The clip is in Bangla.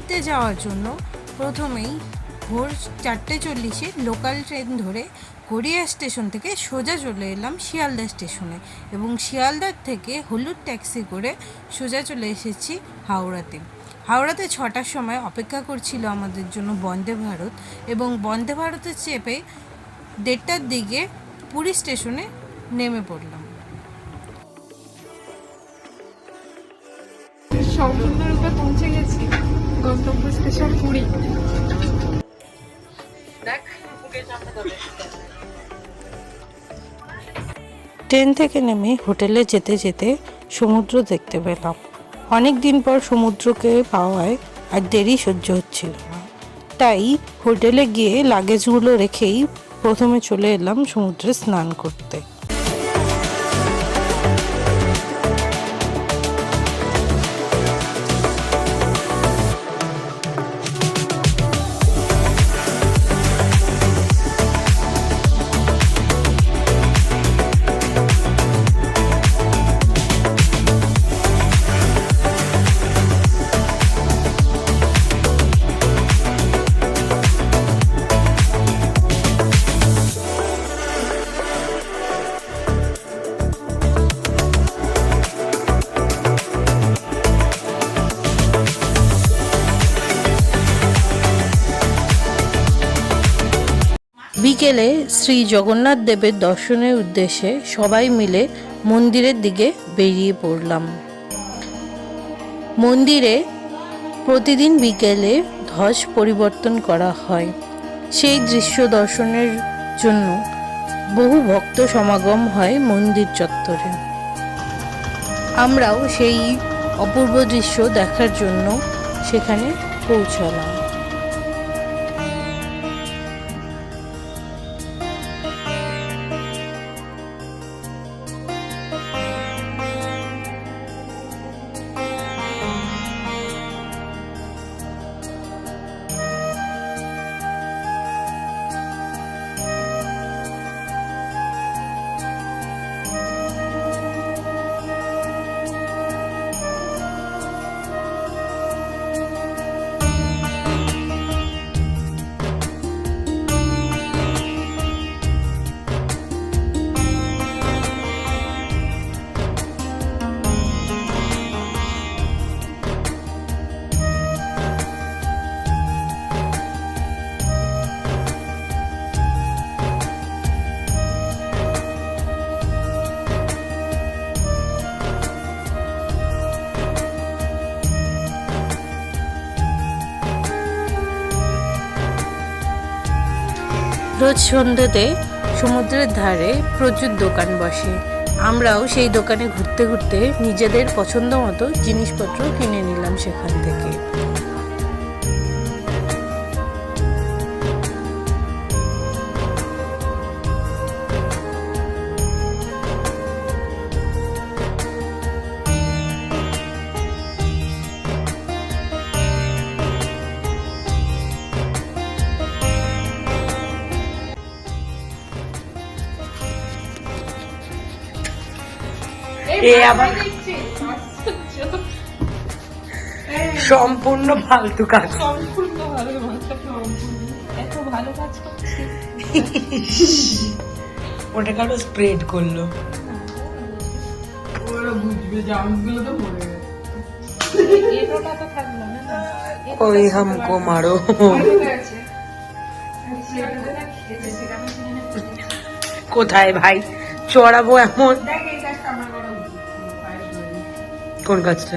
পুরীতে যাওয়ার জন্য প্রথমেই ভোর 4:40-এ লোকাল ট্রেন ধরে গড়িয়া স্টেশন থেকে সোজা চলে এলাম শিয়ালদা স্টেশনে এবং শিয়ালদার থেকে হলুদ ট্যাক্সি করে সোজা চলে এসেছি হাওড়াতে। হাওড়াতে 6টার সময় অপেক্ষা করছিল আমাদের জন্য বন্দে ভারত এবং বন্দে ভারতে চেপে 1:30টার দিকে পুরী স্টেশনে নেমে পড়লাম। সম্পূর্ণরূপে পৌঁছে গেছি গন্তব্য স্টেশন পুরী। ট্রেন থেকে নেমে হোটেলে যেতে যেতে সমুদ্র দেখতে পেলাম। অনেক দিন পর সমুদ্রকে পাওয়ায় আর দেরি সহ্য হচ্ছিল না, তাই হোটেলে গিয়ে লাগেজগুলো রেখেই প্রথমে চলে এলাম সমুদ্রে স্নান করতে। বিকেলে শ্রী জগন্নাথ দেবের দর্শনের উদ্দেশ্যে সবাই মিলে মন্দিরের দিকে বেরিয়ে পড়লাম। মন্দিরে প্রতিদিন বিকেলে ধ্বজ পরিবর্তন করা হয়। সেই দৃশ্য দর্শনের জন্য বহু ভক্ত সমাগম হয় মন্দির চত্বরে। আমরাও সেই অপূর্ব দৃশ্য দেখার জন্য সেখানে পৌঁছালাম। রোজ সন্ধ্যাতে সমুদ্রের ধারে প্রচুর দোকান বসে। আমরাও সেই দোকানে ঘুরতে ঘুরতে নিজেদের পছন্দ মতো জিনিসপত্র কিনে নিলাম সেখান থেকে। সম্পূর্ণ ফালতু কাজ, ওটা কারো স্প্রেড করলো। ওই হামকো মারো। কোথায় ভাই চড়াবো এমন? কোন কাজটা?